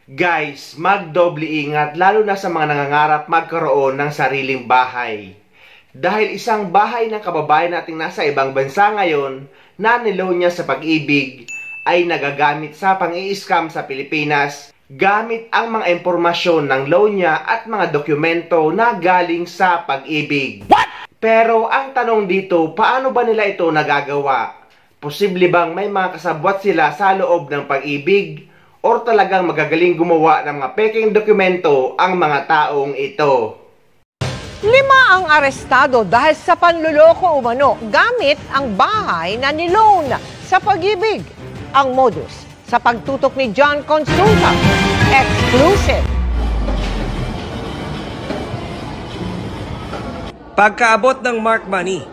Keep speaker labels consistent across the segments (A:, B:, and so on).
A: Guys, magdoble ingat lalo na sa mga nangangarap magkaroon ng sariling bahay. Dahil isang bahay ng kababayan nating nasa ibang bansa ngayon na niloan niya sa Pag-ibig ay nagagamit sa pang-i-scam sa Pilipinas gamit ang mga impormasyon ng loan niya at mga dokumento na galing sa Pag-ibig. Pero ang tanong dito, paano ba nila ito nagagawa? Posible bang may mga kasabwat sila sa loob ng Pag-ibig? Or talagang magagaling gumawa ng mga peking dokumento ang mga taong ito?
B: 5 ang arestado dahil sa panluloko umano gamit ang bahay na niloan sa Pag-ibig. Ang modus sa pagtutok ni John Consulta. Exclusive.
C: Pagkaabot ng Mark Money,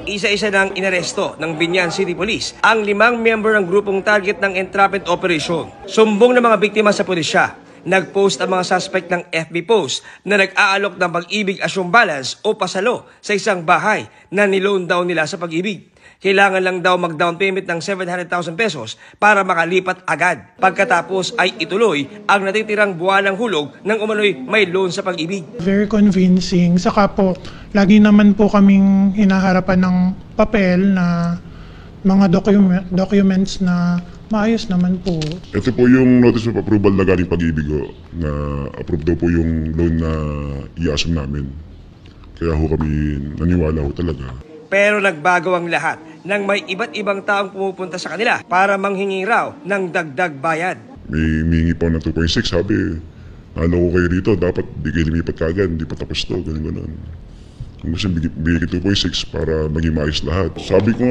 C: isa-isa nang inaresto ng Biñan City Police ang 5 miyembro ng grupong target ng entrapment operation. Sumbong ng mga biktima sa pulisya. Nag-post ang mga suspect ng FB post na nag-aalok ng Pag-ibig assume balance o pasalo sa isang bahay na niloan daw nila sa Pag-ibig. Kailangan lang daw mag-down payment ng 700,000 pesos para makalipat agad. Pagkatapos ay ituloy ang natitirang buwanang hulog ng umano'y may loan sa Pag-ibig.
D: Very convincing. Saka po, lagi naman po kaming hinaharapan ng papel na mga documents na maayos naman po.
E: Ito po yung notice of approval na galing Pag-ibig na approve daw po yung loan na i-assume namin. Kaya ho kami naniwala ho talaga.
C: Pero nagbago ang lahat nang may iba't ibang taong pumupunta sa kanila para manghingi raw ng dagdag bayad.
E: May humingi pa ng 2.6, sabi, naloko kayo dito, dapat di kayo lumipat kagad, hindi pa tapos to, ganun. Kung gusto, bigay 2.6 para maging maayos lahat. Sabi ko,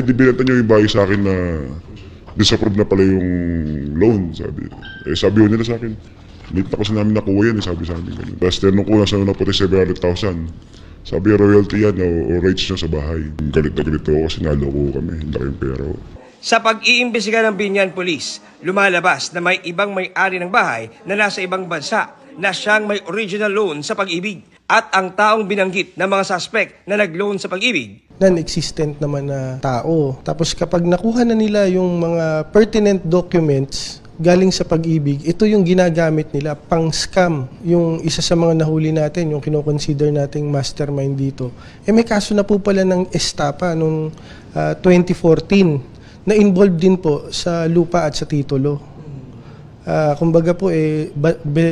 E: binenta nyo yung bahay sa akin na disapprove na pala yung loan, sabi. Sabi nila sa akin, late na kasi namin nakuha yan, sabi sa amin. Ganun. Tapos tinanong ko na sa una po 700,000. Sabi, royalty yan o rights nyo sa bahay. Galit na galit ako kasi naloko kami, hindi kayong pera.
C: Sa pag-iimbestiga ng Biñan Police, lumalabas na may ibang may-ari ng bahay na nasa ibang bansa na siyang may original loan sa Pag-ibig. At ang taong binanggit ng mga suspect na nag-loan sa Pag-ibig,
F: non-existent naman na tao. Tapos kapag nakuha na nila yung mga pertinent documents galing sa Pag-ibig, ito yung ginagamit nila pang-scam. Yung isa sa mga nahuli natin, yung kinoconsider nating mastermind dito, may kaso na po pala ng estapa noong 2014 na involved din po sa lupa at sa titulo. Kumbaga po,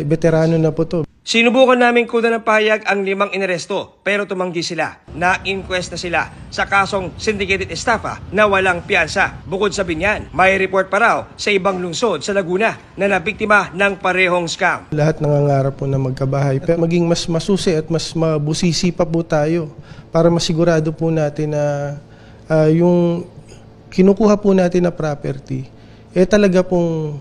F: veterano na po to.
C: Sinubukan namin kunan ng pahayag ang 5 inaresto pero tumanggi sila. Na-inquest na sila sa kasong syndicated estafa na walang piyansa. Bukod sa Biñan, may report pa raw sa ibang lungsod sa Laguna na nabiktima ng parehong scam.
F: Lahat nangangarap po na magkabahay pero maging mas masusi at mas mabusisi pa po tayo para masigurado po natin na yung kinukuha po natin na property talaga pong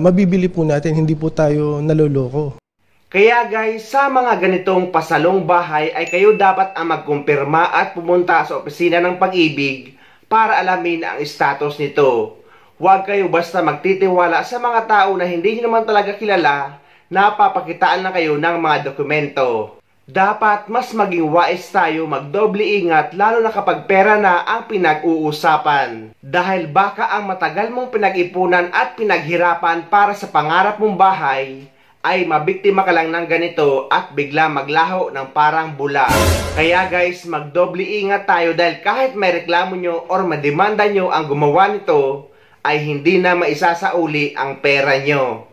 F: mabibili po natin, hindi po tayo naloloko.
A: Kaya guys, sa mga ganitong pasalong bahay ay kayo dapat ang magkumpirma at pumunta sa opisina ng Pag-ibig para alamin ang status nito. Huwag kayo basta magtitiwala sa mga tao na hindi nyo naman talaga kilala na papakitaan na kayo ng mga dokumento. Dapat mas maging wise tayo, magdoble ingat lalo na kapag pera na ang pinag-uusapan. Dahil baka ang matagal mong pinag-ipunan at pinaghirapan para sa pangarap mong bahay ay mabiktima ka lang ng ganito at bigla maglaho ng parang bula. Kaya guys, magdoble ingat tayo dahil kahit may reklamo nyo or mademanda nyo ang gumawa nito, ay hindi na maisasauli ang pera nyo.